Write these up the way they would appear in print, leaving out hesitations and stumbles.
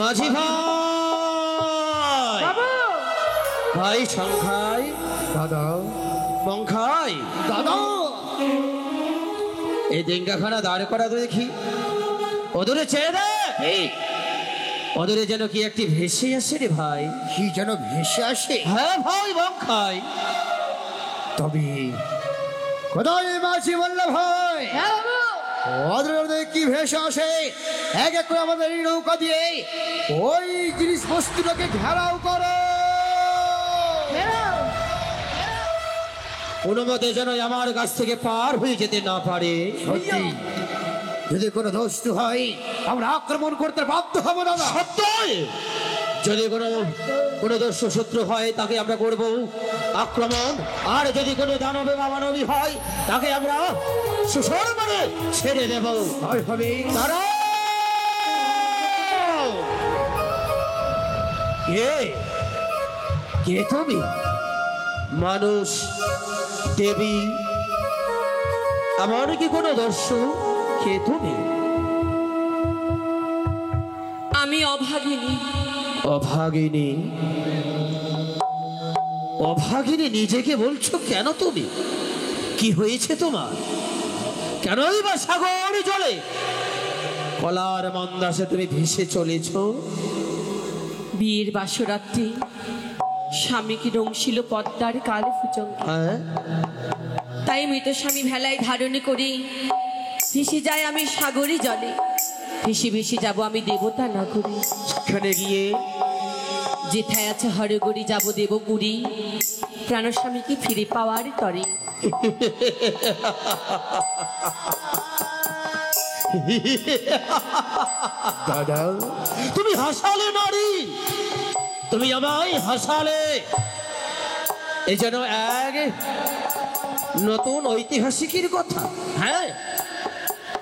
মাঝি ভাই, ভাই সংখ্যাই দাদা, বংখাই দাদা, এই ডেঙ্গাখানা দাঁড় করা তো দেখি। ওদূরে চেয়ে দে, ওদূরে যেন কি একটি ভেসে আসে রে ভাই। কি যেন ভেসে আসে? হ্যাঁ ভাই বংখাই। তবে কোথায় মাঝি বলল ভাই? ওদের কি ভেসে আসে? এক এক করে আমাদের এই নৌকা দিয়ে ওই জিনিস বস্তুটাকে ঘেরাও করো। কোনো মতে যেন আমার কাছ থেকে পার হয়ে যেতে না পারে। সত্যি, যদি কোনো দোষ হয় আমরা আক্রমণ করতে বাধ্য হবো দাদা। সত্যই, যদি কোনো দস্যু শত্রু হয় তাকে আমরা করব আক্রমণ, আর যদি কোনো দানবে বা মানবী হয় তাকে আমরা সুসম্মানে ছেড়ে দেব। হবে কে কে তুমি? মানুষ, দেবী, আমার কি কোনো দস্যু? কে তুমি? আমি অভাগিনী। অভাগিনী? অভাগিনী নিজেকে বলছো কেন তুমি? কি হয়েছে তোমার? কেনই বা সাগর জলে কলার মন্দাসে তুমি ভেসে চলেছ? বিয়ের বাসরাত্রি স্বামীকে রংশিল পদ্মার কাল ফুচঙ্গে, হ্যাঁ, তাই মৃত স্বামী ভেলায় ধারণে করি ভেসে যায় আমি সাগরে জলে। ভেসে ভেসে যাব আমি দেবতা নগরী। সেখানে গিয়ে যেথায় আছে হরগরি যাব দেবপুরী, প্রাণস্বামীকে ফিরে পাওয়ার তরে। দাদা, তুমি হাসালে নারী, তুমি আমায় হাসালে। এই যেন এক নতুন ঐতিহাসিকের কথা, হ্যাঁ,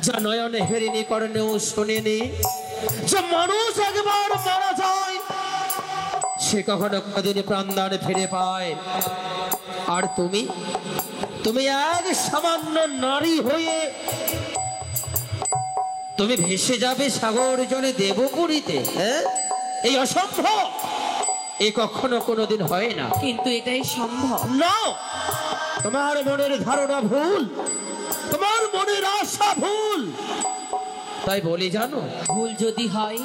যা নয়নে হেরিনি কর্ণেও শোনেনি। যে মানুষ একবার মারা যায় সে কখনো কোনদিন প্রাণদান ফিরে পায়। আর তুমি, তুমি এক সামান্য নারী হয়ে তুমি ভেসে যাবে সাগর জলে দেবপুরীতে? হ্যাঁ, এই অসম্ভব, এ কখনো কোনোদিন হয় না। কিন্তু এটাই সম্ভব। না, তোমার মনের ধারণা ভুল, তোমার মনের আশা ভুল। তাই বলি জানো, ভুল যদি হয়,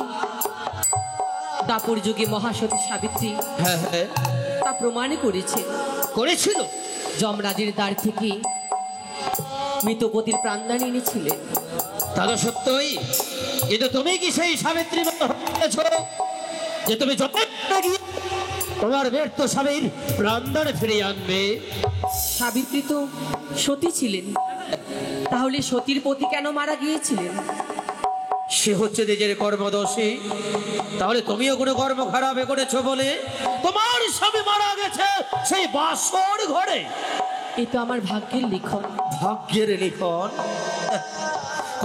দাপর যুগে মহাসতী সাবিত্রী হ্যাঁ হ্যাঁ তা প্রমাণ করেছে। করেছিল। যমরাজের দ্বার থেকে মৃতপতির প্রাণদান এনেছিলেন। তা তো সত্যই, কিন্তু তুমি কি সেই সাবিত্রী হয়েছ যে তুমি যত গিয়ে তোমার ব্যর্থ স্বামীর প্রাণদান ফিরিয়ে আনবে? সাবিত্রী তো সতী ছিলেন, তাহলে সতীর পতি কেন মারা গিয়েছিলেন? সে হচ্ছে নিজের কর্মদোষী। তাহলে তুমিও কোনো কর্ম খারাপে করেছো বলে তোমার স্বামী মারা গেছে সেই বাসর ঘরে। এ তো আমার ভাগ্যের লিখন। ভাগ্যের লিখন?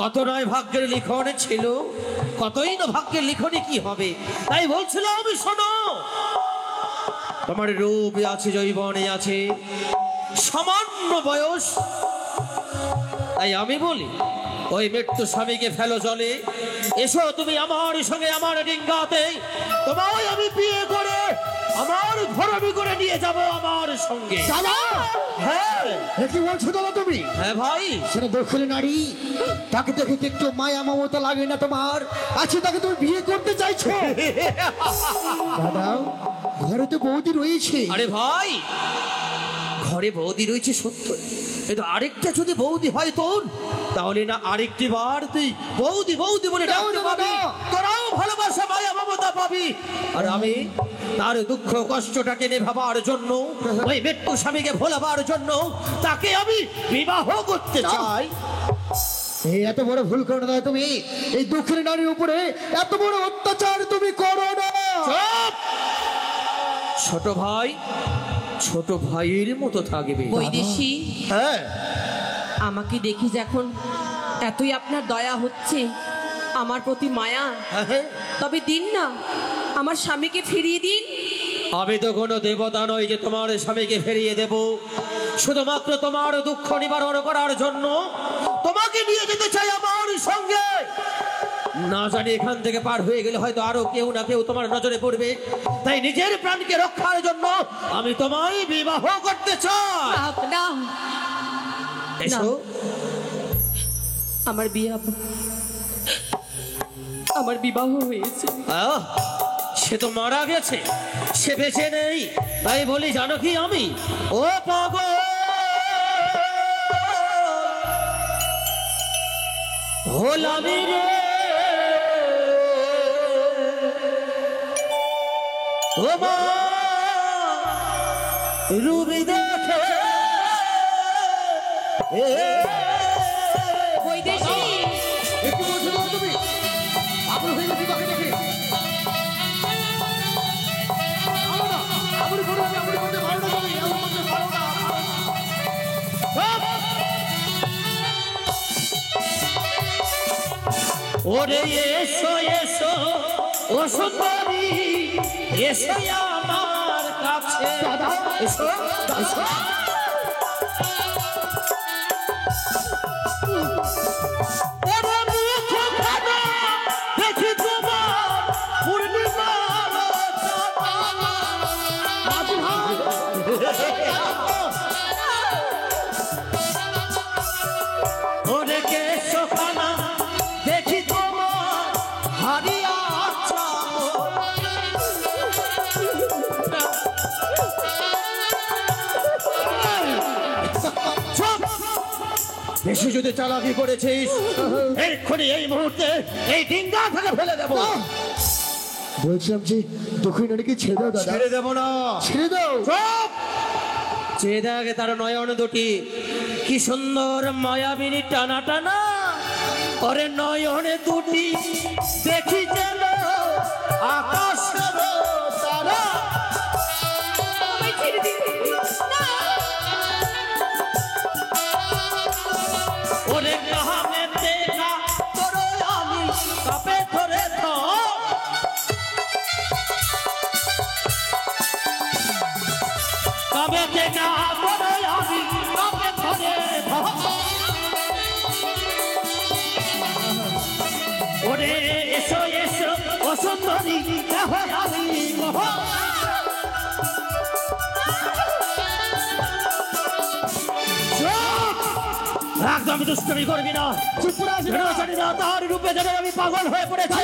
কত নয় ভাগ্যের লিখন ছিল, কতই না ভাগ্যের লিখনে কি হবে। তাই বলছিলাম, আমি শোনো, তোমার রূপ আছে, যৌবনে আছে, সামান্য বয়স। তাই আমি বলি, ওই মৃত্যু স্বামীকে ফেলো জলে, এসো তুমি আমার সঙ্গে আমার ডিঙ্গাতে। তোমায় আমি বিয়ে করে আমার ঘরবি করে নিয়ে যাব আমার সঙ্গে। দাদা, হ্যাঁ কি বলছো দাদা তুমি? হ্যাঁ ভাই, সেটা দক্ষিণী নারী, তাকে দেখে কি একটু মায়া মমতা লাগে না তোমার? আছে, তাকে তুমি বিয়ে করতে চাইছো? দাদা, ঘরে তো বৌদি রয়েছে। আরে ভাই, ঘরে বৌদি রয়েছে সত্য, কিন্তু আরেকটা যদি বৌদি হয় তোর, তাহলে না আরেকটি বার তুই বৌদি বৌদি বলে ডাকতে পাবি, তোরাও ভালোবাসা মায়া মমতা পাবি। আর আমি তার দুঃখ কষ্টটাকে নেভাবার জন্য, ওই মৃত্যু স্বামীকে ভোলাবার জন্য তাকে আমি বিবাহ করতে চাই। এই এত বড় ভুল করো না তুমি। এই দক্ষিণী নারীর উপরে এত বড় অত্যাচার তুমি করো না। চুপ! ছোট ভাই ছোট ভাইয়ের মতো থাকবে। বৈদেশী, হ্যাঁ, আমাকে দেখি যখন এতই আপনার দয়া হচ্ছে, আমার প্রতি মায়া, হ্যাঁ, তবে দিন না, আমার স্বামীকে ফিরিয়ে দিন। আমি তো কোনো দেবতা নই যে তোমার স্বামীকে ফিরিয়ে দেব। শুধুমাত্র তোমার দুঃখ নিবারণ করার জন্য তোমাকে নিয়ে যেতে চাই আমার সঙ্গে। না জানি এখান থেকে পার হয়ে গেলে হয়তো আরো কেউ না কেউ তোমার নজরে পড়বে, তাই নিজের প্রাণকে রক্ষার জন্য আমি তোমায় বিবাহ করতে চাই। না, এসো। আমার বিবাহ হয়েছে। আহ, সে তো মারা গেছে, সে বেঁচে নেই। তাই বলি জানো কি আমি ও পাগল হলামি রে, ও মা রুবি দেখে বৈদেশী, একটু বলছো না তুমি পাগল হয়ে গেছি তোকে দেখে। ভালো না, আপনি করো না, আপনি করতে ভালো না, তুমি এমন করতে ভালো না। ওরে এসো এসো ও সুন্দরী, এসো আমার কাছে, এসো এসো। ওরে মুখখানা দেখি তোমার পূর্ণিমার ওরে কেশখানা দেখি তোমার হারিয়া বেশি যদি চালাকি করেছিস এক্ষুনি এই মুহূর্তে এই ডিঙ্গা থেকে ফেলে দেবো। বলছিলাম যে দক্ষিণ নারীকে ছেড়ে দাও দাদা। ছেড়ে দেবো না, ছেড়ে দাও। চুপ! চেয়ে দেখে তার নয়ন দুটি কি সুন্দর মায়াবিনী টানা টানা, ওরে নয়নে দুটি দেখি যেন আকাশের তারা। আমায় ছেড়ে দিন। না, ওরে কাহামেতে না তোর আমি কাপে ধরে থাম, কাবেতে না তোর আমি কাপে ধরে থাম। ওরে এসো এসো ও সুন্দরী দেখো আমি মোহন। চুপ! একদম দুষ্টুমি করবি না, চুপ করে আছি যেন জানি না তার রূপে যেন আমি পাগল হয়ে পড়েছি।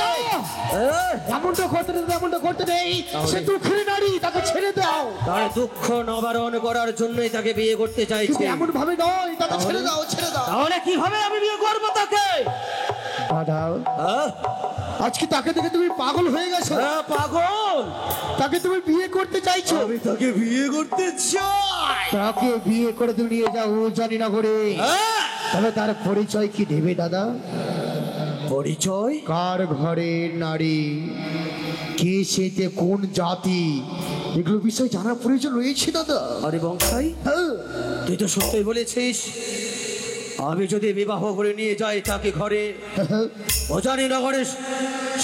এমনটা করতে নেই, এমনটা করতে নেই। সে দক্ষিণ নারী, তাকে ছেড়ে দাও। তার দুঃখ নিবারণ করার জন্যই তাকে বিয়ে করতে কিন্তু চাইছি। এমন ভাবে নয়, তাকে ছেড়ে দাও, ছেড়ে দাও। তাহলে কিভাবে আমি বিয়ে করবো তাকে? দাদা, আহ? আজকে তাকে দেখে তুমি পাগল হয়ে গেছো। হ্যাঁ, পাগল। তাকে তুমি বিয়ে করতে চাইছো। আমি তাকে বিয়ে করতে চাই। তাকে বিয়ে করে তুমি নিয়ে যাও জানি না করে। হ্যাঁ? তবে তার পরিচয় কি দেবে দাদা? পরিচয়? কার ঘরের নারী, কে সেতে, কোন জাতি, এগুলো বিষয় জানার প্রয়োজন রয়েছে দাদা। আরে বংশাই, হ্যাঁ। তুই তো সত্যি বলেছিস। আমি যদি বিবাহ করে নিয়ে যাই তাকে ঘরে, অজানি নগরে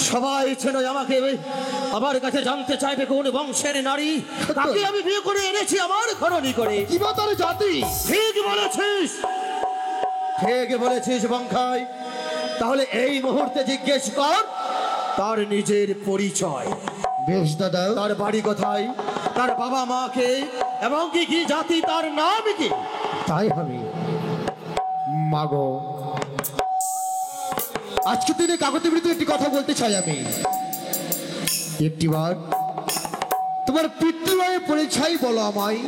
সবাই ছিল আমাকে আমার কাছে জানতে চাইবে কোন বংশের নারী, তাকে আমি বিয়ে করে এনেছি আমার ঘরণী করে। কি বা তার জাতি? ঠিক বলেছিস, ঠিক বলেছিস বংশাই। তাহলে এই মুহূর্তে জিজ্ঞেস কর তার নিজের পরিচয়। বেশ দাদা, তার বাড়ি কোথায়, তার বাবা মাকে, এবং কি কি জাতি, তার নাম কি? তাই হবে। মাগো, আজকে দিনে কাগজের বিরুদ্ধে একটি কথা বলতে চাই আমি। একটিবার তোমার পিতৃলয়ের পরিচয় বলো আমায়।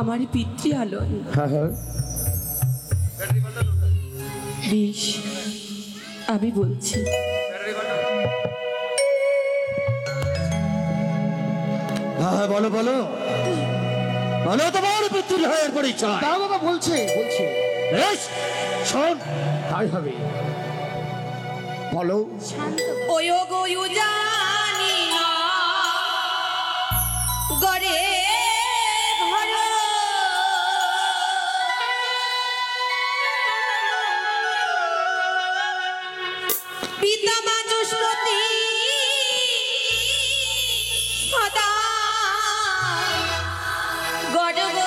আমার পিতৃ আলয়। হ্যাঁ হ্যাঁ, বেশ, আমি বলছি। হ্যাঁ, বলো বলো বলো তোমার পিতৃলয়ের পরিচয়। দাও বাবা, বলছে বলছে। বেশ, শোন। তাই হবে, বলো। ওই গো জানি না গড়ে ঘর পিতা বাচস্পতি সদা গড়ব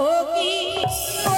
ও কি ও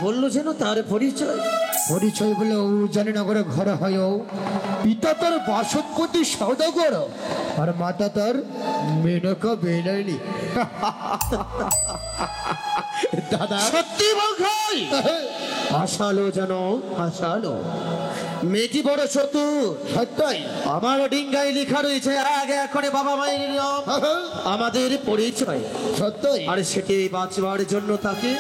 বললো যেন তার পরিচয়? পরিচয় বলে ও জানে না করে ঘরে হয় ও পিতা তার বাসপতি সৌদাগর আর মাতা তার মেনকা বেলাইনি। দাদা সত্যি বলখাই হাসালো যেন হাসালো। মেয়েটি বড় চতুর। সত্যই আমার ডিঙ্গায় লেখা রয়েছে এক এক করে বাবা মায়ের নাম, আমাদের পরিচয়। সত্যই আর সেটি বাঁচবার জন্য তাকে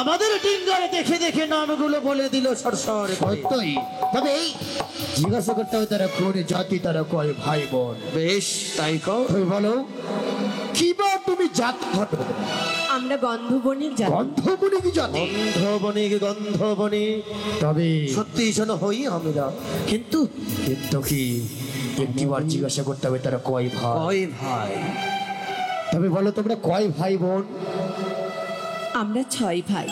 আমাদের ডিঙ্গায় দেখে দেখে নামগুলো বলে দিল সরসর করে। সত্যই তবে এই জিজ্ঞাসা করতে হবে তারা কোন জাতি, তারা কয় ভাই বোন। বেশ তাই কও। তুমি বলো কি বা তুমি জাতি ঘটো? আমরা গন্ধবণিক জাতি। গন্ধবনি কি জাতি? গন্ধবনে গন্ধবনে তবে সত্যি যেন হই আমরা, কিন্তু কিন্তু কি একটিবার জিজ্ঞাসা করতে হবে তারা কয় ভাই। কয় ভাই? তবে বলো তোমরা কয় ভাই বোন? আমরা 6 ভাই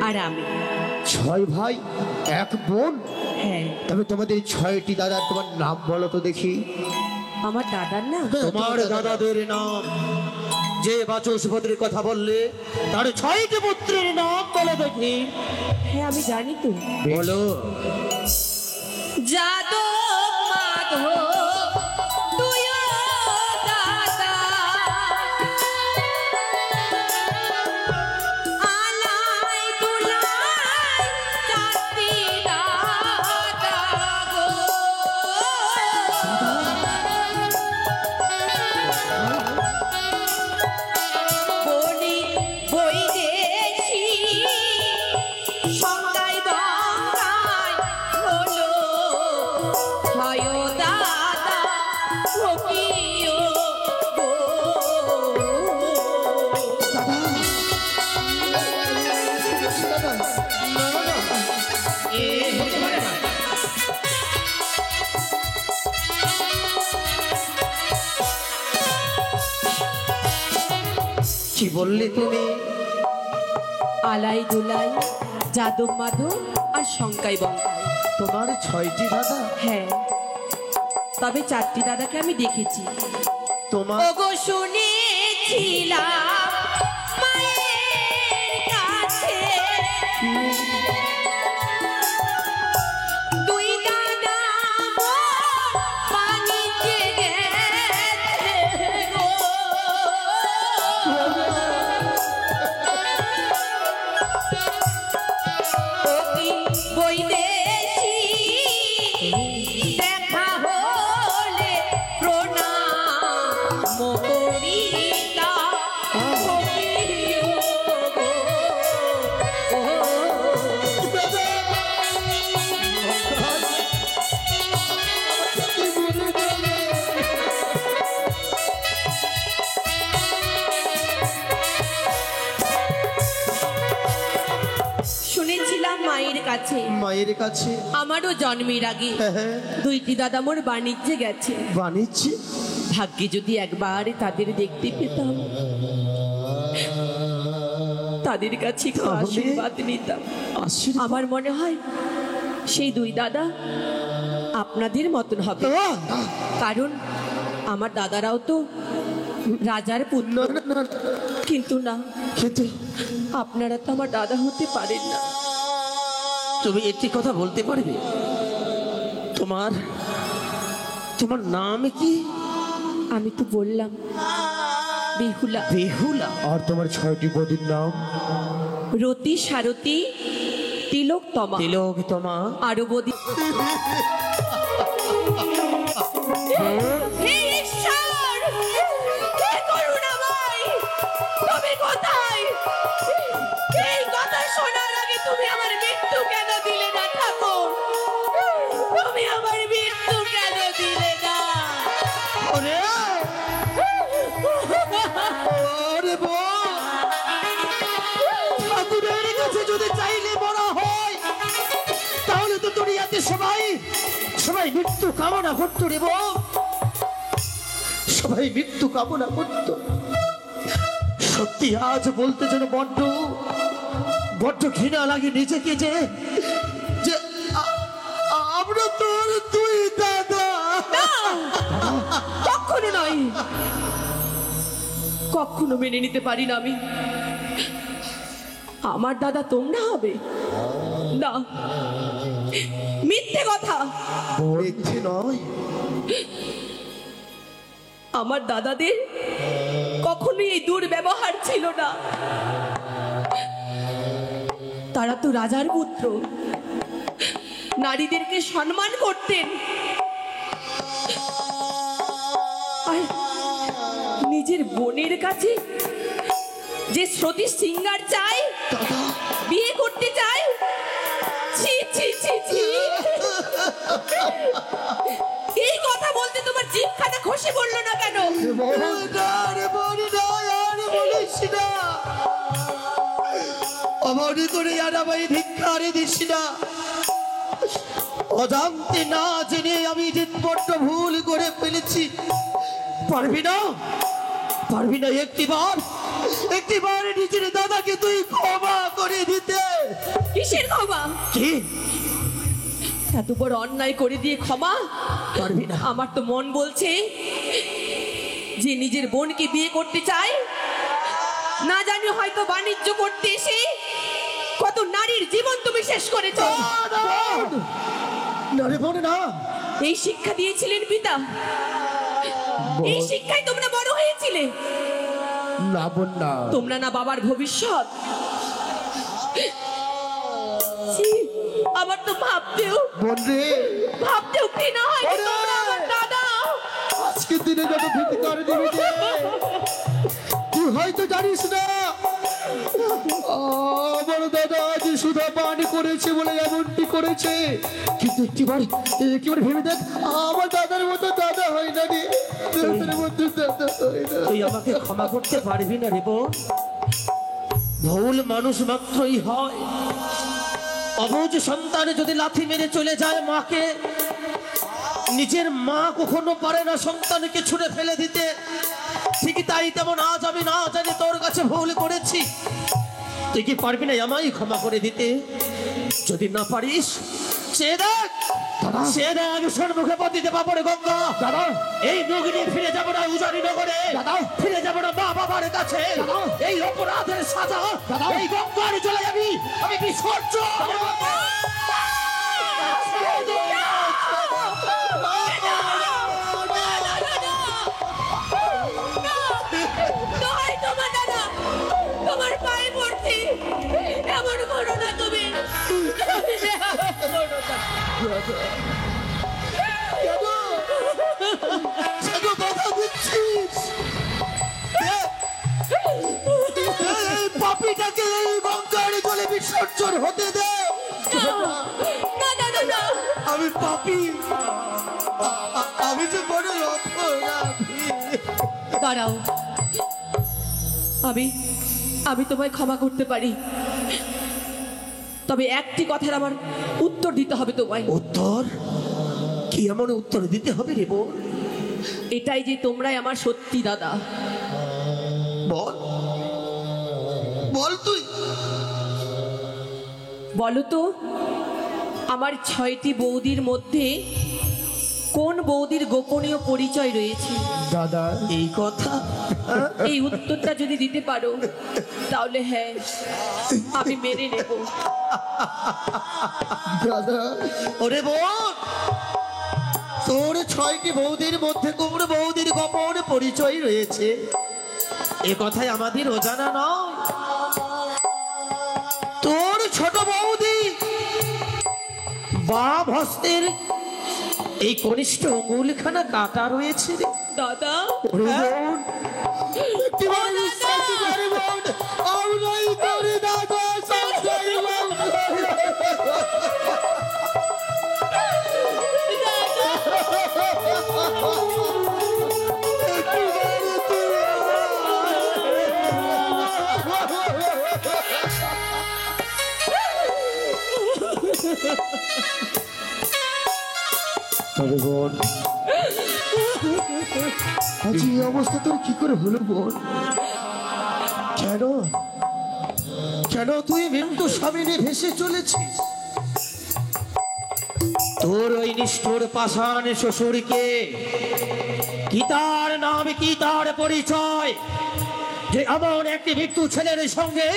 আর আমি। 6 ভাই 1 বোন? হ্যাঁ। তবে তোমাদের 6টি দাদা, তোমার নাম বলো তো দেখি। আমার দাদার না তোমার দাদাদের নাম যে বাচস্পতির কথা বললে তার 6টি পুত্রের নাম বলে দেখি। হ্যাঁ আমি জানি তো। বলো। যাদব মাধব তুইও দাদা, আলাই দুলাই চাঁদি দাদা গো। বলি বৈদেশি সঙ্গাই বঙ্গাই হলো হয় দাদা ফকিও গো। কি বললে তুমি? আলাই দুলাই যাদব মাধব আর শঙ্কাই বঙ্কাই। তোমার 6টি দাদা? হ্যাঁ, তবে 4টি দাদাকে আমি দেখেছি। তোমার ওগো শুনেছিলাম মায়ের কাছে দুই দাদা বাণিজ্যে গেছে গো। ওই বৈদেশি দেখা হলে প্রণাম করিতা ফকির গো। শুনেছিলাম মায়ের কাছে মায়ের কাছে? আমারও জন্মের আগে হ্যাঁ। 2টি দাদা মোর বাণিজ্যে গেছে। বাণিজ্যে? ভাগ্যে যদি একবার তাদের দেখতে পেতাম, তাদের কাছে একটু তাহলে? আশীর্বাদ নিতাম। আশীর্বাদ? আমার মনে হয় সেই 2 দাদা আপনাদের মতন হবে, কারণ আমার দাদারাও তো রাজার পুত্র। না, না, না, না। কিন্তু না, কিন্তু আপনারা তো আমার দাদা হতে পারেন না। তুমি একটি কথা বলতে পারবে? তোমার তোমার নাম কি? আমি তো বললাম বেহুলা। বেহুলা। আর তোমার 6টি বদির নাম? রতি, সারথী, তিলক, তমা। তিলক তোমা। আরো বদি। হে ঈশ্বর! হে করুণাময়! তুমি কোথায়? এই কথা শোনার আগে তুমি আমার মৃত্যু কেন দিলে না ঠাকুর? তুমি আমার মৃত্যু কেন দিলে না? ওরে ওরে বউ, ঠাকুরের কাছে যদি চাইলে বড় হয় তাহলে তো দুনিয়াতে সবাই সবাই মৃত্যু কামনা করতো রে বউ, সবাই মৃত্যু কামনা করতো। সত্যি আজ বলতে যেন বড্ড বড্ড ঘৃণা লাগে নিজেকে যে যে আমরা তোর 2 দাদা। কখনো নয়, কখনো মেনে নিতে পারি না আমি। আমার দাদা তোমরা হবে না, মিথ্যে কথা। মিথ্যে নয়, আমার দাদাদের কখনোই এই দুর্ব্যবহার ছিল না। তারা তো রাজার পুত্র, নারীদেরকে সম্মান করতেন। আর নিজের বোনের কাছে যে সতী সিঙ্গার চাই, বিয়ে করতে চাই, ছি ছি ছি ছি। এই কথা বলতে তোমার জিভখানা খসে পড়লো না কেন? অমনি করে জানাবাই ধিক্কারে দিস না। অজান্তে না জেনে আমি যে বড্ড ভুল করে ফেলেছি। পারবি না, পারবি না একটিবার নিজের দাদাকে তুই ক্ষমা করে দিতে? কিসের ক্ষমা? কি এত বড় অন্যায় করে দিয়ে ক্ষমা পারবি না? আমার তো মন বলছে যে নিজের বোনকে বিয়ে করতে চায়, না জানি হয়তো বাণিজ্য করতে এসে কত নারীর জীবন তুমি শেষ করেছো। না রে বোন না, এই শিক্ষা দিয়েছিলেন পিতা, এই শিক্ষায় তোমরা বড় হয়েছিলে। না বোন না, তোমরা না বাবার ভবিষ্যৎ। ছি, আমার তো ভাবতেও বোন রে, ঘৃণা হয় যে তোমরা আমার দাদা। আজকের দিনে যত ভীতি করে দিবি যে, তুই হয়তো জানিস না আমার দাদা আজ সুধা পান করেছে বলে এমনটি করেছে, কিন্তু একটিবার ভেবে দেখ, আমার দাদার মতো দাদা হয় না রে, দাদার মতো দাদা হয় না। তুই আমাকে ক্ষমা করতে পারবি না রে বোন? ভুল মানুষ মাত্রই হয়। অবুঝ সন্তান যদি লাথি মেরে চলে যায় মাকে, নিজের মা কখনো পারে না সন্তানকে ছুঁড়ে ফেলে দিতে। ঠিক তাই তেমন আজ আমি না জানি তোর কাছে ভুল করেছি। তুই কি পারবি না আমায় ক্ষমা করে দিতে? যদি না পারিস সে দেখ, সে দেখ সম্মুখে পতিতে বাপরে গঙ্গা। দাদা, এই মুখ নিয়ে ফিরে যাবো না উজানি নগরে, দাদা, ফিরে যাবো না মা বাবার কাছে। দাদা, এই অপরাধের সাজা দাদা, এই গঙ্গারে চলে যাবি। আমি বিসর্জ দোহাই তোমার দাদা, তোমার পায়ে পড়ছি, এমন করো না তুমি। কথা দিচ্ছিস এই পাপিটাকে এই গঙ্গারে চলে বিসর্জন হতে দে। না দাদা না, আমি পাপি, আমি যে বড় অপরাধী। দাঁড়াও, আমি তোমায় ক্ষমা করতে পারি, তবে একটি কথার আমার উত্তর দিতে হবে তোমায়। উত্তর কি? এমন উত্তর দিতে হবে রে বোন? এটাই যে তোমরাই আমার সত্যি দাদা। বল বল তুই বলো তো, আমার 6টি বৌদির মধ্যে কোন বৌদির গোপনীয় পরিচয় রয়েছে? দাদা, এই কথা এই উত্তরটা যদি দিতে পারো তাহলে হ্যাঁ, আমি মেনে নেব। দাদা, ওরে বোন, তোর 6টি বৌদির মধ্যে কোন বৌদির গোপন পরিচয় রয়েছে এ কথাই আমাদের অজানা নয়। তোর ছোট বৌদি বাম হস্তের এই কনিষ্ঠ অঙ্গুলখানা কাটা রয়েছে রে। দাদা, ওরে বোন, একটিবার বিশ্বাস করে বোন, আমরাই তোর দাদা, সঞ্জয় বাবু। তবে বোন, আজ এই অবস্থা তোর কি করে হলো বোন? কেন কেন তুই মৃত্যু সামনে ভেসে চলেছিস? তোর ওই নিষ্ঠুর পাষাণ শ্বশুরকে কি তার নাম, কি তার পরিচয় যে এমন একটি মৃত্যু ছেলের সঙ্গে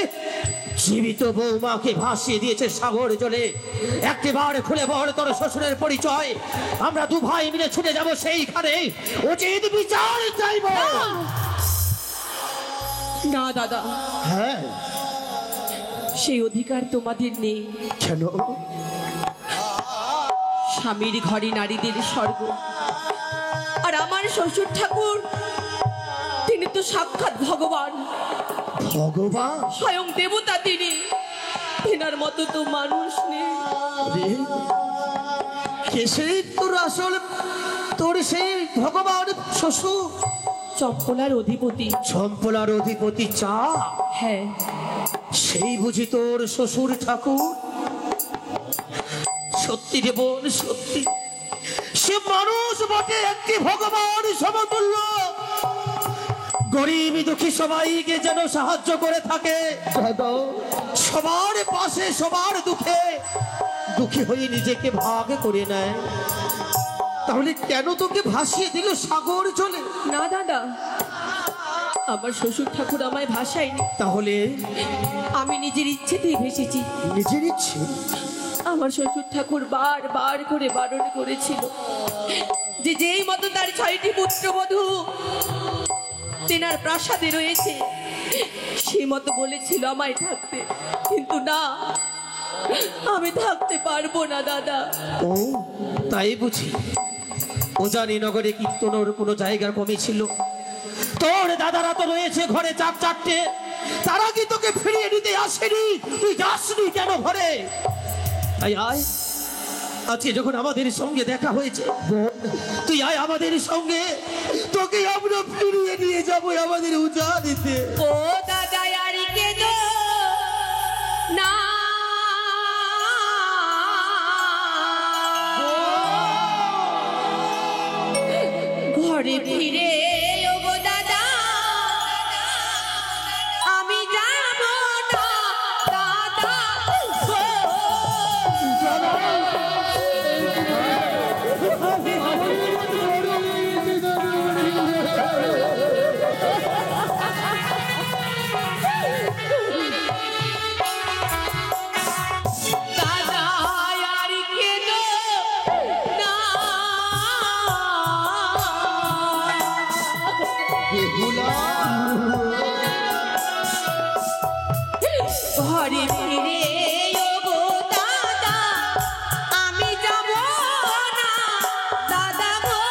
জীবিত বৌমাকে ভাসিয়ে দিয়েছে সাগর জলে। একটিবার খুলে বল তোর শ্বশুরের পরিচয়, আমরা দু ভাই মিলে ছুটে যাব সেইখানে, উচিত বিচার চাইব। না দাদা, হ্যাঁ, সেই অধিকার তোমাদের নেই। কেন? স্বামীর ঘরে নারীদের স্বর্গ, আর আমার শ্বশুর ঠাকুর তিনি তো সাক্ষাৎ ভগবান, ভগবান? স্বয়ং দেবতা তিনি। তেনার মতো তো মানুষ নেই। রে, কে সেই তোর আসল, তোর সেই ভগবান শ্বশুর? চম্পলার অধিপতি। চম্পলার অধিপতি চা? হ্যাঁ, সেই বুঝি তোর শ্বশুর ঠাকুর? সত্যি রে বোন, সত্যি সে মানুষ বটে, একটি ভগবান সমতুল্য। গরিব দুঃখী সবাইকে যেন সাহায্য করে থাকে, দাদা, সবার পাশে, সবার দুঃখে দুঃখী হয়ে নিজেকে ভাগ করে নেয়। তাহলে কেন তোকে ভাসিয়ে দিল সাগর জলে? না দাদা, আমার শ্বশুর ঠাকুর আমায় ভাসায়নি। তাহলে আমি নিজের ইচ্ছেতেই ভেসেছি। নিজের ইচ্ছে? আমার শ্বশুর ঠাকুর বার বার করে বারণ করেছিল যে যেই মতো তার 6টি পুত্রবধূ তেনার প্রাসাদে রয়েছে, সেই মতো বলেছিল আমায় থাকতে, কিন্তু না, আমি থাকতে পারবো না দাদা। ও তাই বুঝি? ওজানি নগরে কীর্তনের কোনো জায়গার কমই ছিল? তোর দাদারা তো রয়েছে ঘরে 4-4টে, তারা কি তোকে ফিরিয়ে নিতে আসেনি? তুই যাসনি কেন ঘরে? আয় আয়, আজকে যখন আমাদের সঙ্গে দেখা হয়েছে, তুই আয় আমাদের সঙ্গে, তোকে আমরা ফিরিয়ে নিয়ে যাবো আমাদের উজানিতে। ও দাদা আর কেঁদো না, ঘরে ফিরে ওগো দাদা, আমি যাব না দাদা গো। দাদা আর কেঁদো না, ঘরে ফিরে ওগো দাদা, আমি যাব না দাদা গো।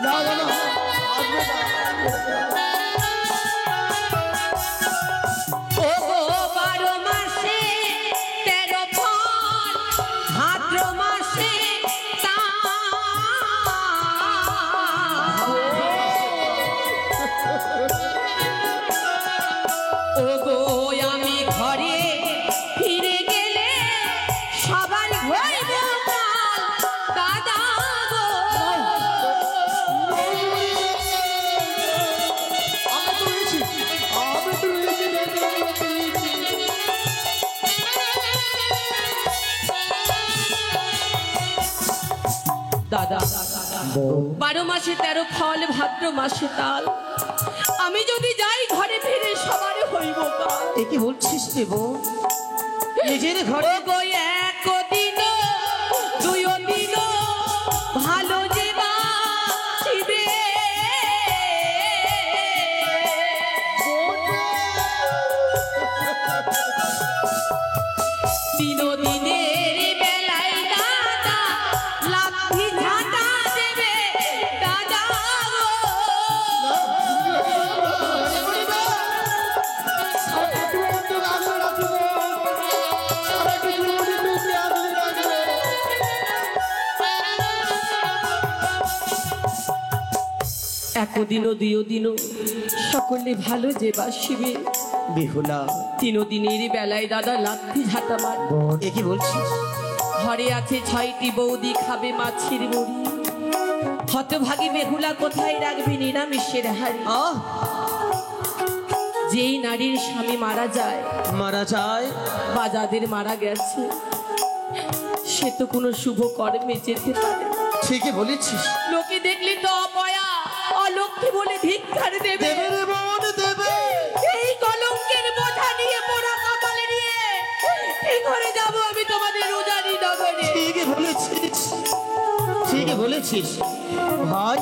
না, না, না, ওগো 12 মাসে 13 ফল, ভাদ্র মাসে ওগো আমি ঘরে ফিরে গেলে সবার হইব কাল দাদা গো। আমি তো রয়েছি, আমি তো রয়েছি। দাদা 12 মাসে 13 ফল, ভাদ্র মাসে তাল, আমি যদি যাই ঘরে ফিরে সবার হইব কাল। এ কি বলছিস রে বোন? নিজের ঘরে ওগো একদিন দুই দিন ভালো যে বাঁচিবে, দিনের বেলায় দাদা লাঠি ঝাঁটা দেবে দাদা গো। একদিনও দুই দিনও সকলে ভালো যে বাসিবে, বিহুলা, 3 দিনের বেলায় দাদা লাঠি ঝাঁটা মার। এ কি বলছিস? ঘরে আছে 6টি বৌদি, খাবে মাছের মুড়ি। হতভাগী বেহুলা কোথায় রাখবে নিরামিষের হাড়ি? আহ, যেই নারীর স্বামী মারা যায় মারা যায়, বা যাদের মারা গেছে, সে তো কোনো শুভ কর্মে যেতে পারে না। ঠিকই বলেছিস। লোকে দেখলে তো অপয়া অলক্ষ্মী বলে ধিক্কার দেবে। দেবে রে বোন, দেবে। এই কলঙ্কের বোঝা নিয়ে পোড়া কপালে নিয়ে কি করে যাব আমি তোমাদের রোজারি নগরে? ঠিকই বলেছিস, ঠিকই বলেছিস ভাই।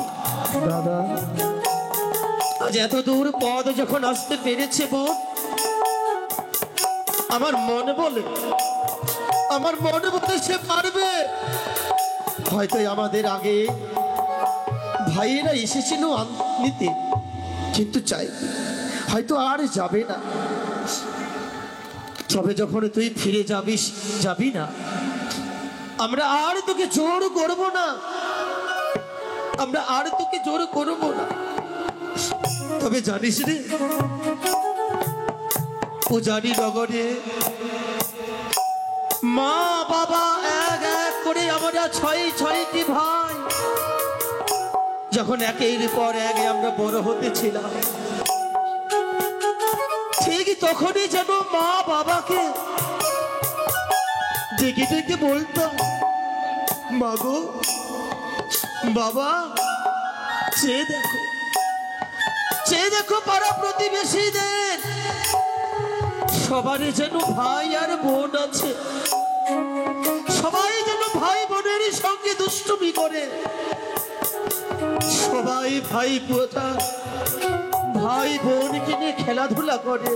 দাদা, আজ এত দূর পথ যখন আসতে পেরেছে বোন, আমার মনে বলে, আমার মনে বলে সে পারবে। হয়তো আমাদের আগে ভাইয়েরা এসেছিল নিতে, কিন্তু চাই হয়তো আর যাবে না। তবে যখন তুই ফিরে যাবি না, আমরা আর তোকে জোর করব না, আমরা আর তোকে জোর করব না। তবে জানিস রে, পূজারি নগরে মা বাবা এক এক করে আমরা ছয়টি ভাই যখন একের পর এক আমরা বড় হতেছিলাম, ঠিক তখনই যেন মা বাবাকে ডেকে ডেকে বলতাম, মা গো, বাবা, চেয়ে দেখো, চেয়ে দেখো পাড়া প্রতিবেশীদের সবারই যেন ভাই আর বোন আছে, সবাই যেন ভাই বোনের সঙ্গে দুষ্টুমি করে, সবাই ভাই পোতা ভাই বোনকে নিয়ে খেলাধুলা করে।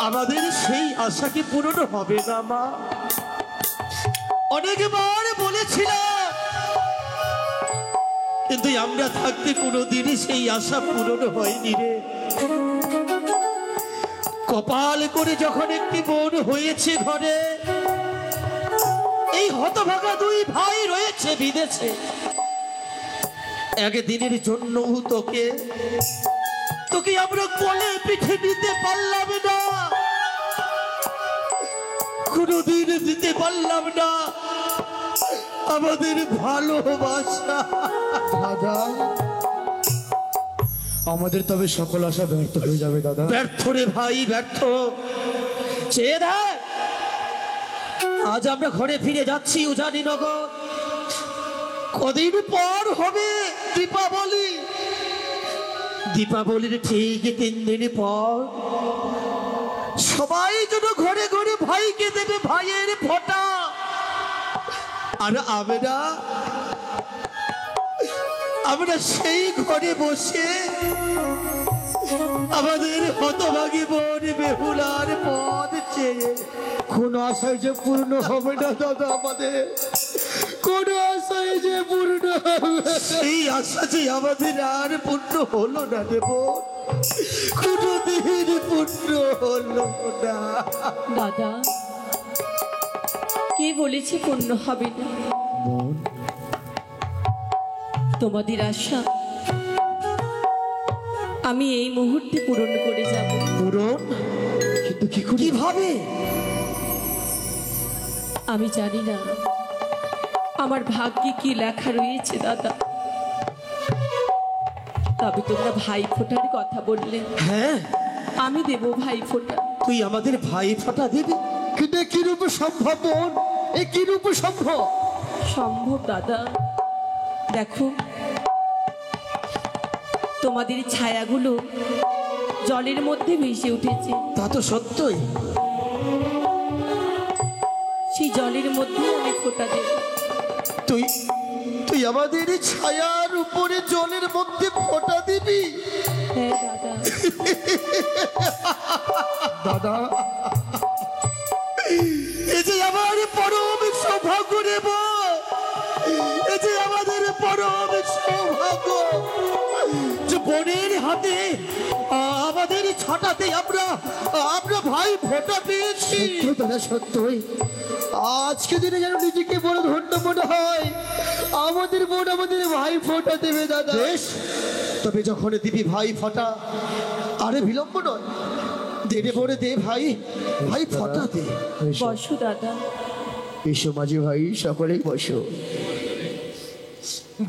আমাদের সেই আশা কি পূরণ হবে না মা? অনেকবার বলেছিলাম, কিন্তু আমরা থাকতে কোনোদিনই সেই আশা পূরণ হয়নি রে। কপাল করে যখন একটি বোন হয়েছে ঘরে, এই হতভাগা দুই ভাই রয়েছে বিদেশে, একদিনের জন্য তোকে আমরা কোলে পিঠে নিতে পারলাম না, কোনোদিন দিতে পারলাম না আমাদের ভালোবাসা। দাদা, আমাদের তবে সকল আশা ব্যর্থ হয়ে যাবে দাদা। ব্যর্থ রে ভাই, ব্যর্থ। চেয়ে দেখ, আজ আমরা ঘরে ফিরে যাচ্ছি উজানিনগর, কদিন পর হবে দীপাবলি, দীপাবলির ঠিক 3 দিন পর সবাই যেন ঘরে ঘরে ভাইকে দেবে ভাইয়ের ফোঁটা। আর আমরা সেই ঘরে বসে আমাদের হতভাগী বোন বেহুলার পথ চেয়ে, কোন আশায় যে পূর্ণ হবে না দাদা, আমাদের কোন আশায় যে পূর্ণ হবে, সেই আশা যে আমাদের আর পূর্ণ হলো না দেব, কোনদিন পূর্ণ হলো না। দাদা, কে বলেছে পূর্ণ হবে না? তোমাদের আশা আমি এই মুহূর্তে পূরণ করে যাব। পূরণ? কিন্তু কি করে? কিভাবে? আমি জানি না আমার ভাগ্যে কি লেখা রয়েছে দাদা, তবে তোমরা ভাই ফোঁটার কথা বললে, হ্যাঁ, আমি দেব ভাই ফোঁটা। তুই আমাদের ভাই ফোঁটা দিবি? কিন্তু কি রূপে সম্ভব বোন? এ কি রূপে সম্ভব? সম্ভব দাদা, দেখো তোমাদের ছায়াগুলো জলের মধ্যে ভেসে উঠেছে, তা তো সত্যই। সেই জলের মধ্যে আমি ফোঁটা দেব। তুই আমাদের ছায়ার উপরে জলের মধ্যে ফোঁটা দিবি? হ্যাঁ দাদা। দাদা, এ যে আমার পরম সৌভাগ্য রে বৌ, এ যে আমাদের পরম সৌভাগ্য যে বোনের হাতে আমাদের ছাটাতে আমরা ভাই ফোঁটা পেয়েছি। সত্যি দাদা, সত্যই। আজকে দিনে যেন নিজেকে বড় ধন্য মনে হয়, আমাদের বোন আমাদের ভাই ফোঁটা দেবে দাদা। বেশ, তবে যখন দিবি ভাই ফোঁটা, আরে বিলম্ব নয়, দে রে বোরে দে, ভাই ফোঁটা দে। বসো দাদা। এসো মাঝি ভাই, সকলেই বসো।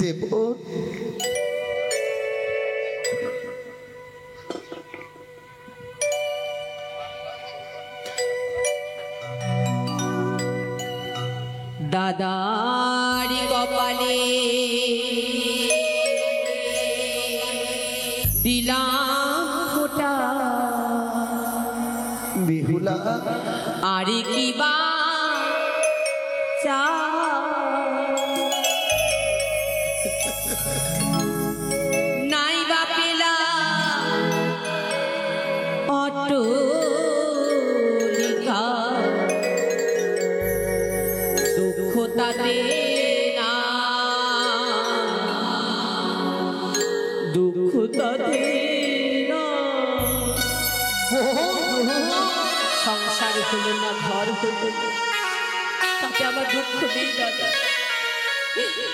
দেব। দিলাম ফোঁটা বেহুলা আরে কি বা চা নাই বা পেলা অট্টালিকা দুঃখ তাতে না দুঃখ তাতে না সংসার হলো না ঘর হলো না তাতে আমার দুঃখ নেই দাদা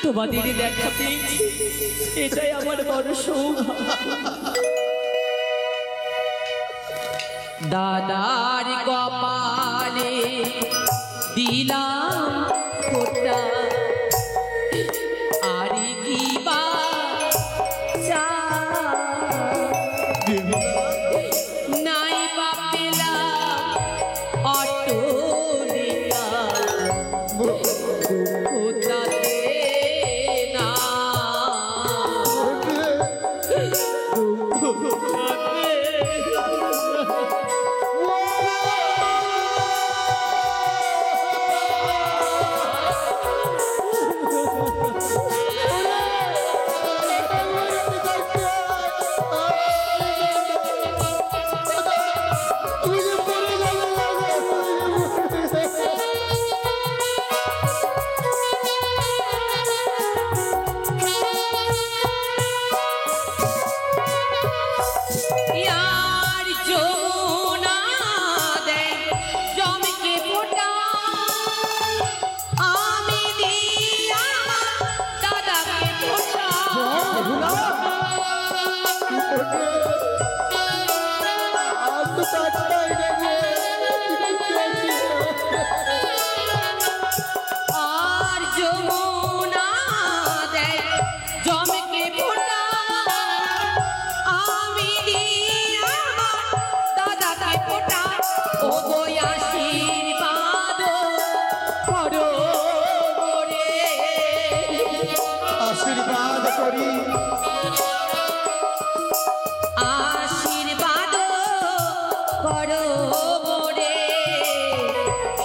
তোমাদেরই দেখা পেয়েছি এটাই আমার বড় সৌভাগ্য দাদার কপালে দিলাম ফোঁটা আরে কি বা চা নাই বা পেলাম অট্টালিকা কোথাতে না यार যমুনা দেয় জমকে ফোঁটা আমি দিয়া দাদাকে ফোঁটা আর যমুনা দেয় জমকে ফোঁটা আমি দিয়া দাদাকে ফোঁটা ও গো আশীর্বাদ করো মোরে আশীর্বাদ করি আশীর্বাদ করো মোরে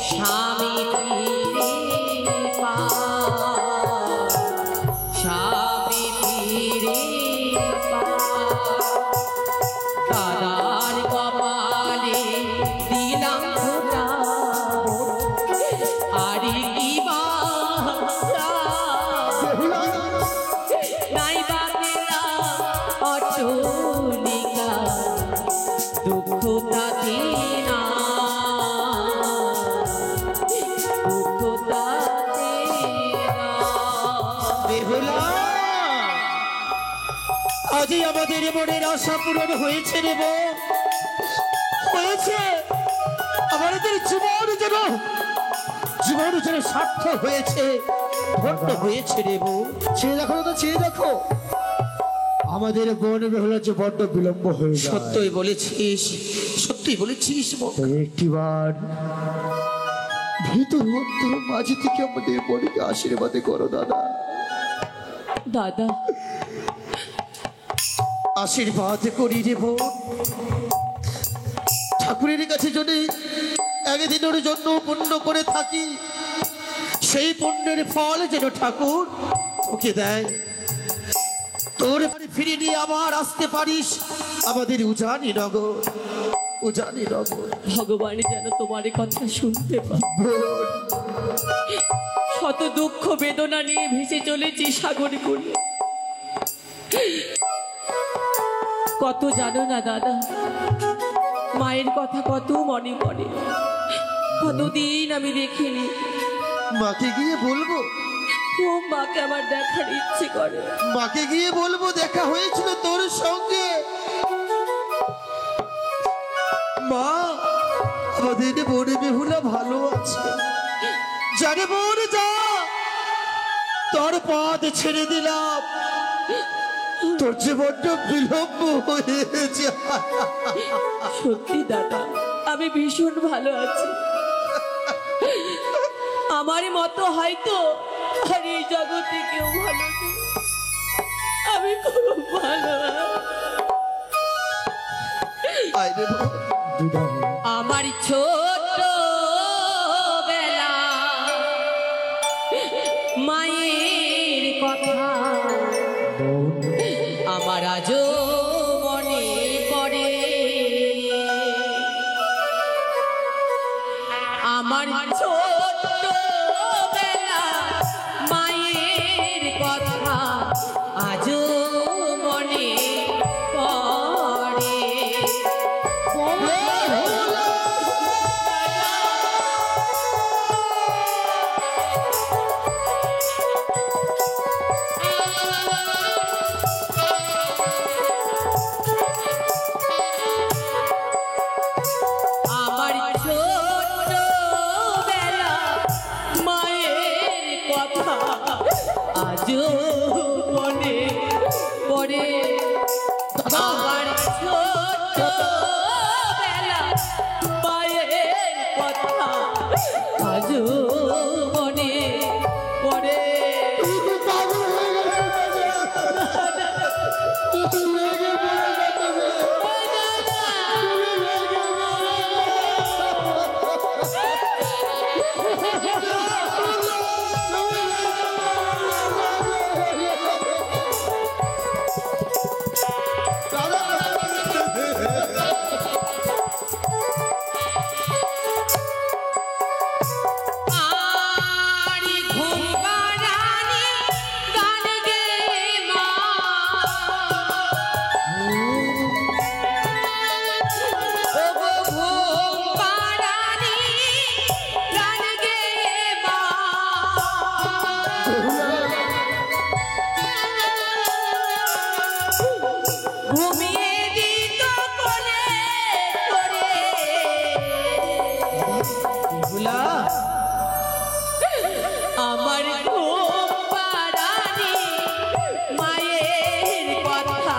স্বামী ফিরে পা স্বামী ফিরে পা দাদার কপালে দিলাম ফোঁটা আরে কি বা নাই বা পেলাম অট্টালিকা দুঃখ তাতে না দুঃখ তাতে না বেহুলা আজই আমাদের মনের আশা পূরণ হয়েছে রে বউ হয়েছে আমাদের জীবন যেন সার্থক হয়েছে ধন্য হয়েছে রে বউ চেয়ে দেখো তো চেয়ে দেখো আমাদের বন বেহুলা যে বড্ড বিলম্ব হয়ে যায় সত্যই বলেছিস বউ। তাই একটিবার ভিতর অন্তর মাঝে থেকে আমাদের বনকে আশীর্বাদ করো দাদা দাদা আশীর্বাদ করি রে বউ ঠাকুরের কাছে যদি একদিনের জন্য পুণ্য করে থাকি সেই পুণ্যের ফল যেন ঠাকুর ওকে দেয় তোর বাড়ি ফিরে নিয়ে আবার আসতে পারিস আমাদের উজানি নগর ভগবান যেন তোমার কথা শুনতে পায় শত দুঃখ বেদনা নিয়ে ভেসে চলেছি সাগর কুলে কত জানো না দাদা মায়ের কথা কত মনে পড়ে কতদিন আমি দেখিনি মাকে গিয়ে বলবো খুব মাকে আমার দেখার ইচ্ছে করে মাকে গিয়ে বলবো দেখা হয়েছিল তোর সঙ্গে মা আমাদের বনে বেহুলা ভালো আছে জানে বোন যা তোর পথ ছেড়ে দিলাম তোর জীবনটা বিলম্ব হয়েছে সত্যি দাদা আমি ভীষণ ভালো আছি আমার মতো হয়তো আর এই জগতে কেউ ভালো নেই আমি খুব ভালো আছি। আমার ছোট বেলা মায়ের কথা আমার আজও মনে পড়ে। আমার ছোট বেলা মায়ের কথা আজও মনে পড়ে। আমার ছোট বেলা মায়ের কথা আজও মনে পড়ে। আমার ছোট বেলা মায়ের কথা আজও মনে পড়ে। আরি ঘুম পাড়ানি গান গে মা, ওগো ঘুম পাড়ানি গান গে মা, ঘুমিয়ে দিত কোলে করে। আমার ঘুম পাড়ানি মায়ের কথা